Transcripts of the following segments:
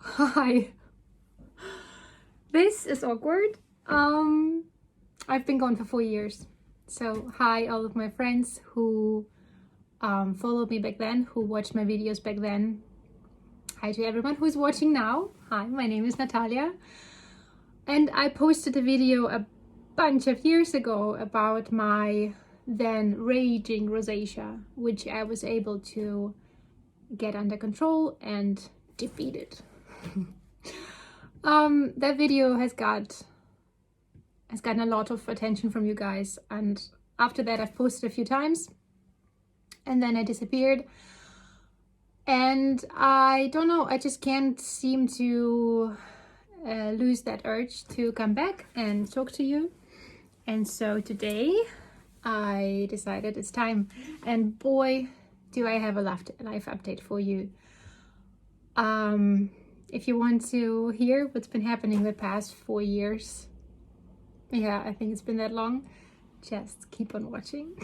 Hi. This is awkward. I've been gone for 4 years. So hi all of my friends who followed me back then, who watched my videos back then. Hi to everyone who's watching now. Hi, my name is Natalia. And I posted a video a bunch of years ago about my then raging rosacea, which I was able to get under control and defeat it. That video has gotten a lot of attention from you guys, and after that I've posted a few times and then I disappeared, and I don't know, I just can't seem to lose that urge to come back and talk to you. And so today I decided it's time, and boy do I have a life update for you. If you want to hear what's been happening the past 4 years, yeah, I think it's been that long, just keep on watching.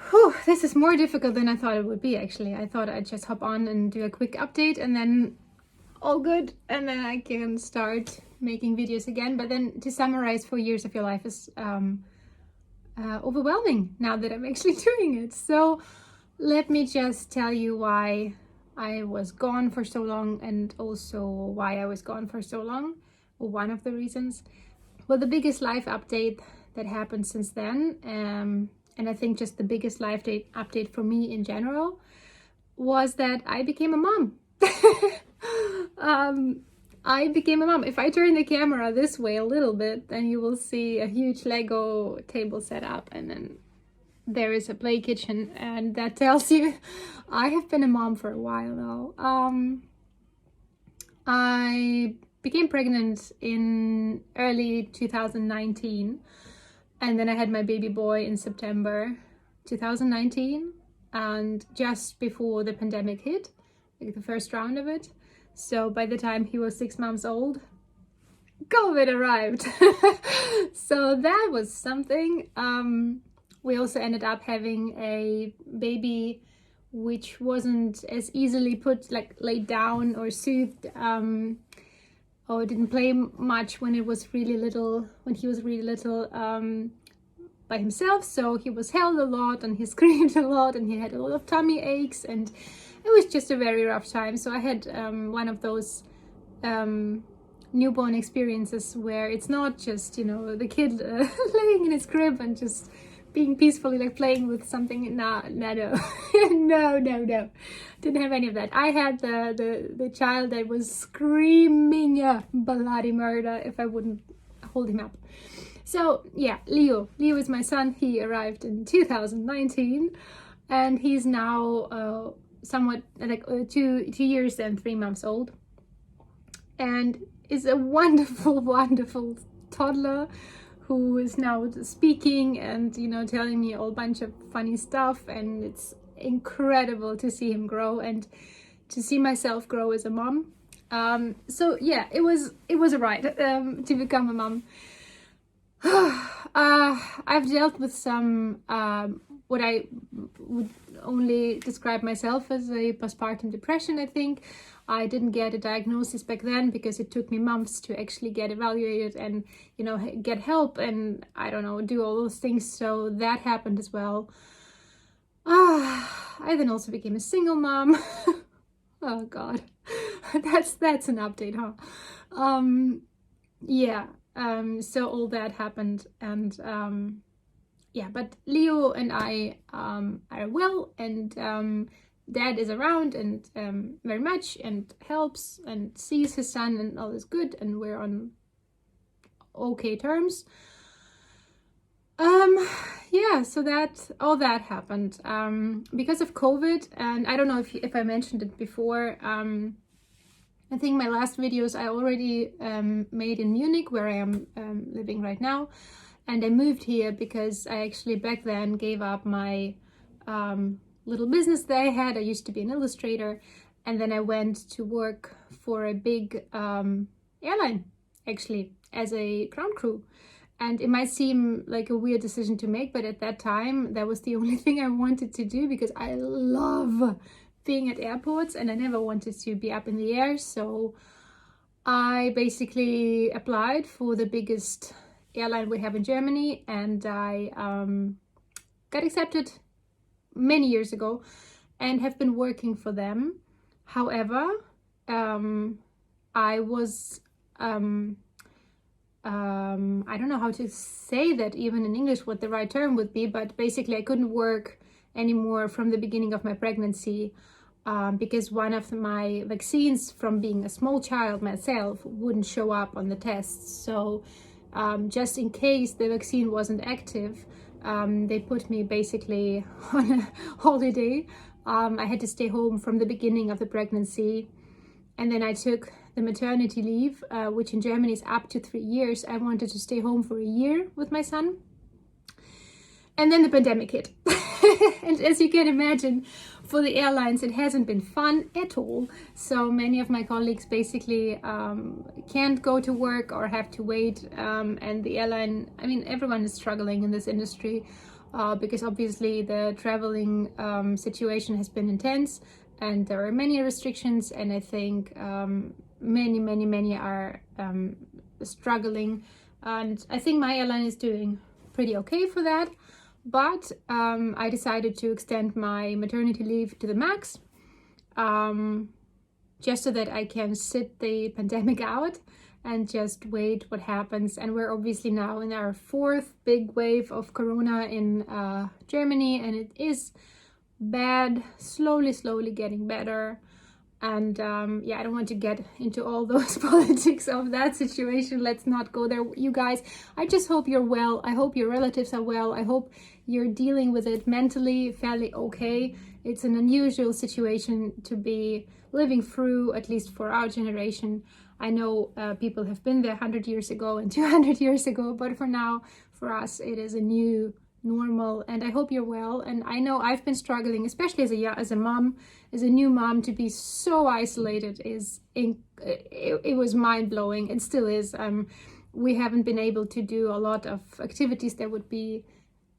Whew, this is more difficult than I thought it would be, actually. I thought I'd just hop on and do a quick update and then all good, and then I can start making videos again. But then to summarize 4 years of your life is overwhelming now that I'm actually doing it. So let me just tell you why I was gone for so long, and also why I was gone for so long, or one of the reasons. Well, the biggest life update that happened since then, and I think just the biggest life update for me in general, was that I became a mom. I became a mom. If I turn the camera this way a little bit, then you will see a huge Lego table set up, and then there is a play kitchen, and that tells you I have been a mom for a while now. I became pregnant in early 2019, and then I had my baby boy in September 2019, and just before the pandemic hit, like the first round of it. So by the time he was 6 months old, COVID arrived. So that was something. We also ended up having a baby which wasn't as easily laid down or soothed, or didn't play much when he was really little by himself. So he was held a lot, and he screamed a lot, and he had a lot of tummy aches, and it was just a very rough time. So I had one of those newborn experiences where it's not just, the kid laying in his crib and just being peacefully playing with something. No. No. Didn't have any of that. I had the child that was screaming bloody murder if I wouldn't hold him up. So yeah, Leo is my son. He arrived in 2019, and he's now somewhat 2 years and 3 months old, and is a wonderful toddler who is now speaking and telling me a whole bunch of funny stuff, and it's incredible to see him grow and to see myself grow as a mom. So yeah, it was a ride to become a mom. I've dealt with some what I would only describe myself as a postpartum depression. I think I didn't get a diagnosis back then because it took me months to actually get evaluated and get help and do all those things. So that happened as well. I then also became a single mom. Oh god, that's an update, huh? Yeah. So all that happened, and yeah, but Leo and I are well, and Dad is around and very much, and helps and sees his son, and all is good, and we're on okay terms. Yeah, so all that happened because of COVID, and I don't know if I mentioned it before. I think my last videos I already made in Munich, where I am living right now. And I moved here because I actually back then gave up my little business that I had. I used to be an illustrator. And then I went to work for a big airline, actually, as a ground crew. And it might seem like a weird decision to make, but at that time, that was the only thing I wanted to do, because I love being at airports, and I never wanted to be up in the air. So I basically applied for the biggest airline we have in Germany, and I got accepted many years ago and have been working for them. However, I was I don't know how to say that even in English, what the right term would be, but basically I couldn't work anymore from the beginning of my pregnancy because one of my vaccines from being a small child myself wouldn't show up on the tests. So just in case the vaccine wasn't active, they put me basically on a holiday. I had to stay home from the beginning of the pregnancy, and then I took the maternity leave, which in Germany is up to 3 years. I wanted to stay home for a year with my son. And then the pandemic hit. And as you can imagine, for the airlines, it hasn't been fun at all. So many of my colleagues basically can't go to work or have to wait. And the airline, I mean, everyone is struggling in this industry because obviously the traveling situation has been intense and there are many restrictions. And I think many are struggling, and I think my airline is doing pretty okay for that. But I decided to extend my maternity leave to the max, just so that I can sit the pandemic out and just wait what happens. And we're obviously now in our 4th big wave of corona in Germany, and it is bad, slowly getting better. And yeah, I don't want to get into all those politics of that situation. Let's not go there, you guys. I just hope you're well. I hope your relatives are well. I hope you're dealing with it mentally fairly okay. It's an unusual situation to be living through, at least for our generation. I know people have been there 100 years ago and 200 years ago, but for now, for us, it is a new normal, and I hope you're well. And I know I've been struggling, especially as a mom, as a new mom, to be so isolated. It was mind-blowing. It still is. We haven't been able to do a lot of activities that would be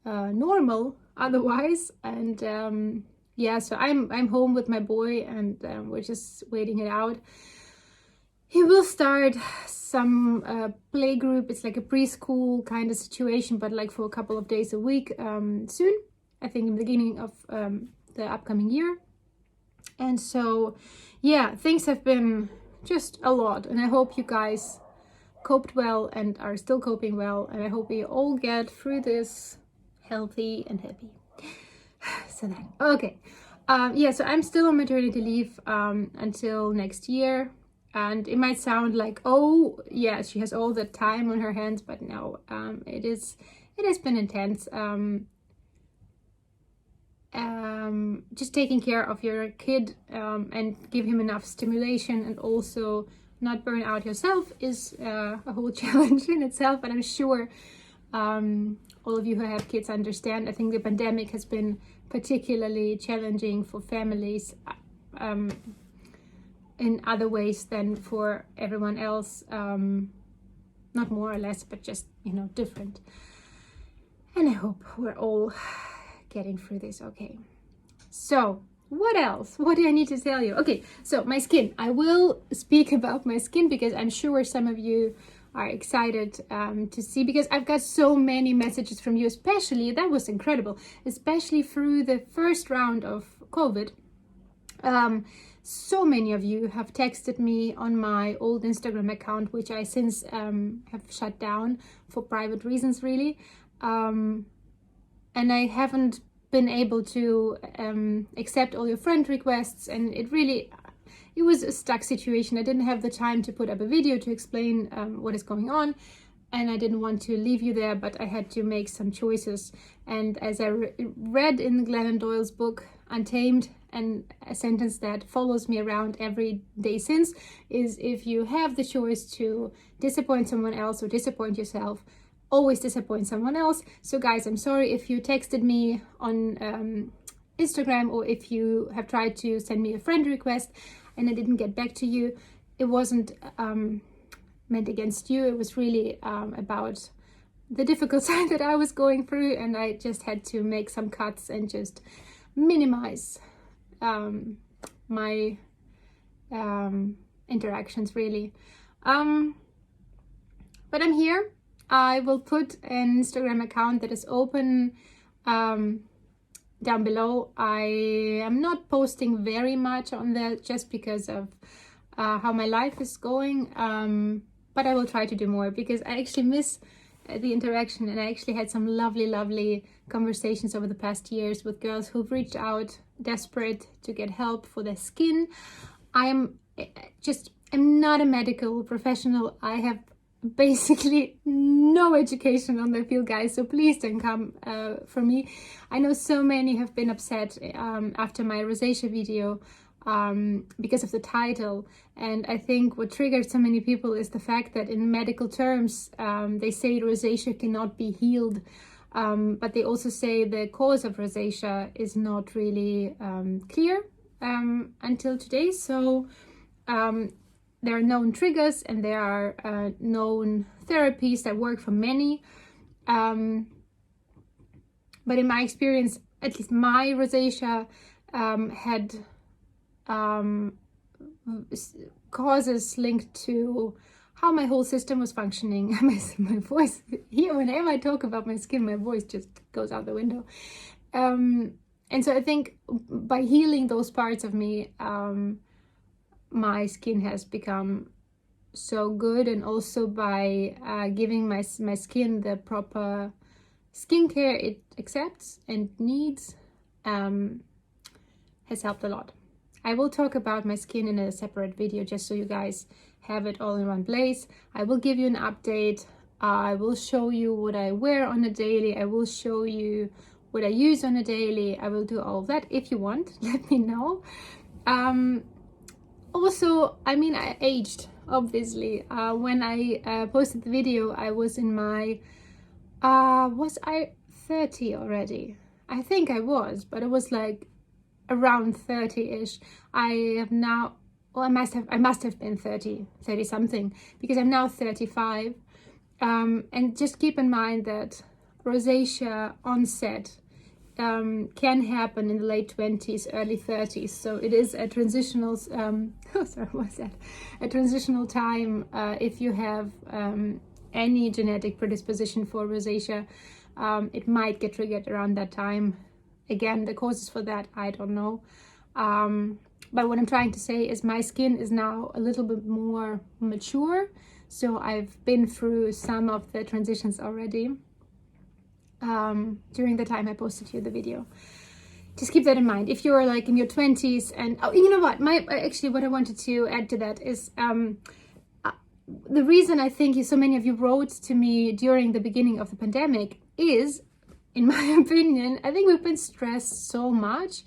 normal otherwise. And yeah, so I'm home with my boy, and we're just waiting it out. He will start some play group. It's like a preschool kind of situation, but like for a couple of days a week soon, I think in the beginning of the upcoming year. And so yeah, things have been just a lot, and I hope you guys coped well and are still coping well, and I hope we all get through this healthy and happy. So that, okay. Yeah, so I'm still on maternity leave until next year. And it might sound like, oh, yeah, she has all the time on her hands, but no, it has been intense. Just taking care of your kid and give him enough stimulation and also not burn out yourself is a whole challenge in itself. And I'm sure all of you who have kids understand. I think the pandemic has been particularly challenging for families in other ways than for everyone else, not more or less, but just, you know, different. And I hope we're all getting through this okay. So what else? What do I need to tell you? Okay, so my skin. I will speak about my skin because I'm sure some of you are excited to see, because I've got so many messages from you, especially, that was incredible, especially through the first round of COVID. So many of you have texted me on my old Instagram account, which I since have shut down for private reasons, really. And I haven't been able to accept all your friend requests, and it was a stuck situation. I didn't have the time to put up a video to explain what is going on, and I didn't want to leave you there, but I had to make some choices. And as I read in Glennon Doyle's book, Untamed, and a sentence that follows me around every day since is, if you have the choice to disappoint someone else or disappoint yourself, always disappoint someone else. So guys, I'm sorry if you texted me on Instagram, or if you have tried to send me a friend request and I didn't get back to you. It wasn't meant against you. It was really about the difficult time that I was going through, and I just had to make some cuts and just minimize my interactions really. But I'm here. I will put an Instagram account that is open down below. I am not posting very much on that just because of how my life is going, but I will try to do more because I actually miss the interaction, and I actually had some lovely conversations over the past years with girls who've reached out desperate to get help for their skin. I'm not a medical professional. I have basically no education on the field, guys, so please don't come for me. I know so many have been upset after my rosacea video because of the title, and I think what triggered so many people is the fact that in medical terms they say rosacea cannot be healed, but they also say the cause of rosacea is not really clear until today. So there are known triggers and there are known therapies that work for many. But in my experience, at least my rosacea had causes linked to how my whole system was functioning. My voice here, whenever I talk about my skin, my voice just goes out the window. And so I think by healing those parts of me, my skin has become so good, and also by giving my skin the proper skincare it accepts and needs, has helped a lot. I will talk about my skin in a separate video just so you guys have it all in one place. I will give you an update. I will show you what I wear on a daily. I will show you what I use on a daily. I will do all of that. If you want, let me know. Also, I mean, I aged, obviously. When I posted the video, I was in my, was I 30 already? I think I was, but it was like around 30-ish. I have now, well, I must have been 30 something, because I'm now 35. And just keep in mind that rosacea onset can happen in the late 20s, early 30s. So it is a transitional, a transitional time if you have any genetic predisposition for rosacea. It might get triggered around that time. Again, the causes for that, I don't know. But what I'm trying to say is my skin is now a little bit more mature. So I've been through some of the transitions already during the time I posted you the video. Just keep that in mind. If you're like in your 20s and, oh, you know what? Actually, what I wanted to add to that is the reason I think so many of you wrote to me during the beginning of the pandemic is, in my opinion, I think we've been stressed so much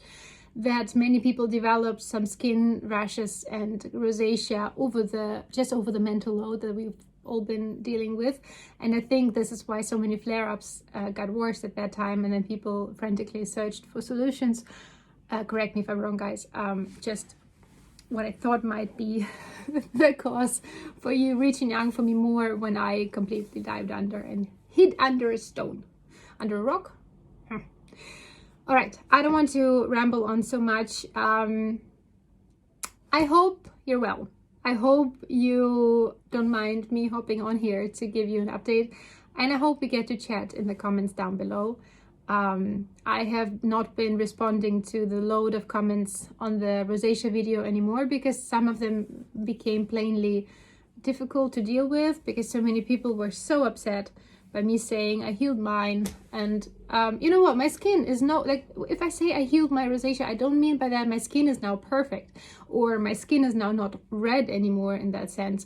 that many people developed some skin rashes and rosacea over the mental load that we've all been dealing with. And I think this is why so many flare-ups got worse at that time, and then people frantically searched for solutions. Correct me if I'm wrong, guys. Just what I thought might be the cause for you reaching out for me more when I completely dived under and hid under a stone. Under a rock? All right, I don't want to ramble on so much. I hope you're well. I hope you don't mind me hopping on here to give you an update, and I hope we get to chat in the comments down below. I have not been responding to the load of comments on the rosacea video anymore because some of them became plainly difficult to deal with because so many people were so upset by me saying I healed mine. And you know what, my skin is like, if I say I healed my rosacea, I don't mean by that my skin is now perfect or my skin is now not red anymore in that sense.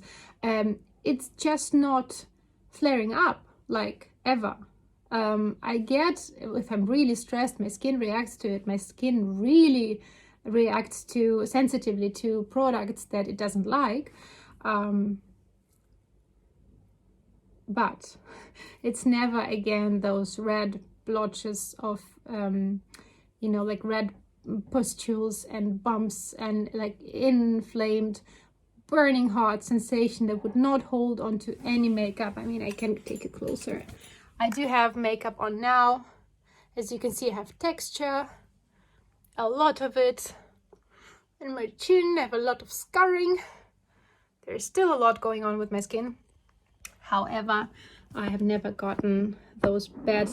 It's just not flaring up like ever. I get, if I'm really stressed, my skin reacts to it. My skin really reacts sensitively to products that it doesn't like. But it's never again those red blotches of, like red pustules and bumps and like inflamed, burning hot sensation that would not hold on to any makeup. I mean, I can take it closer. I do have makeup on now. As you can see, I have texture, a lot of it. and my chin. I have a lot of scarring. There's still a lot going on with my skin. However, I have never gotten those bad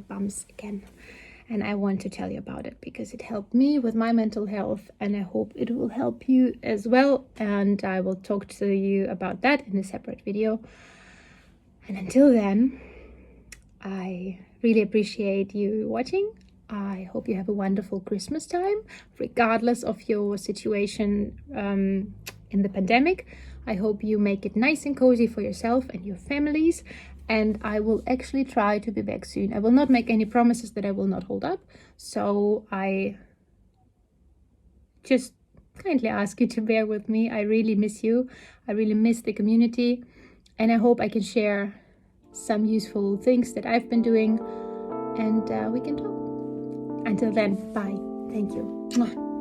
bumps again. And I want to tell you about it because it helped me with my mental health, and I hope it will help you as well. And I will talk to you about that in a separate video. And until then, I really appreciate you watching. I hope you have a wonderful Christmas time, regardless of your situation in the pandemic. I hope you make it nice and cozy for yourself and your families. And I will actually try to be back soon. I will not make any promises that I will not hold up. So I just kindly ask you to bear with me. I really miss you. I really miss the community. And I hope I can share some useful things that I've been doing. And we can talk. Until then, bye. Thank you. Mwah.